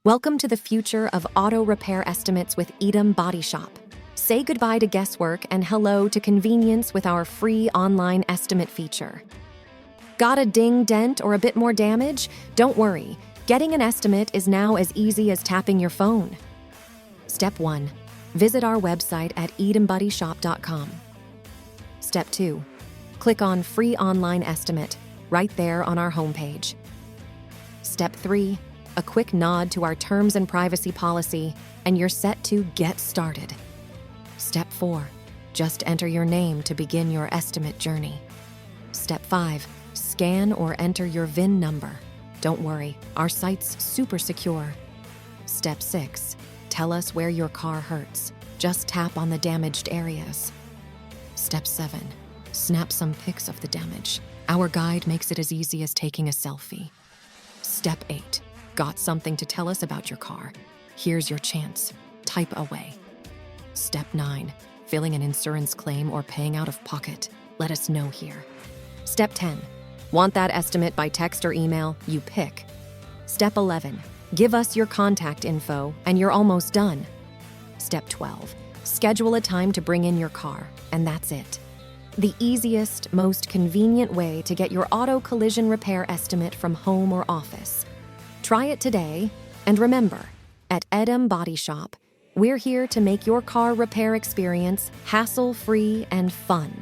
Welcome to the future of auto repair estimates with Edem Body Shop. Say goodbye to guesswork and hello to convenience with our free online estimate feature. Got a ding, dent, or a bit more damage? Don't worry. Getting an estimate is now as easy as tapping your phone. Step 1. Visit our website at edembodyshop.com. Step 2. Click on Free Online Estimate right there on our homepage. Step 3. A quick nod to our terms and privacy policy, and you're set to get started. Step 4. Just enter your name to begin your estimate journey. Step 5. Scan or enter your VIN number. Don't worry, our site's super secure. Step 6. Tell us where your car hurts. Just tap on the damaged areas. Step 7. Snap some pics of the damage. Our guide makes it as easy as taking a selfie. Step 8. Got something to tell us about your car? Here's your chance. Type away. Step 9. Filling an insurance claim or paying out of pocket? Let us know here. Step 10. Want that estimate by text or email? You pick. Step 11. Give us your contact info and you're almost done. Step 12. Schedule a time to bring in your car, and that's it. The easiest, most convenient way to get your auto collision repair estimate from home or office. Try it today, and remember, at Edem Body Shop, we're here to make your car repair experience hassle-free and fun.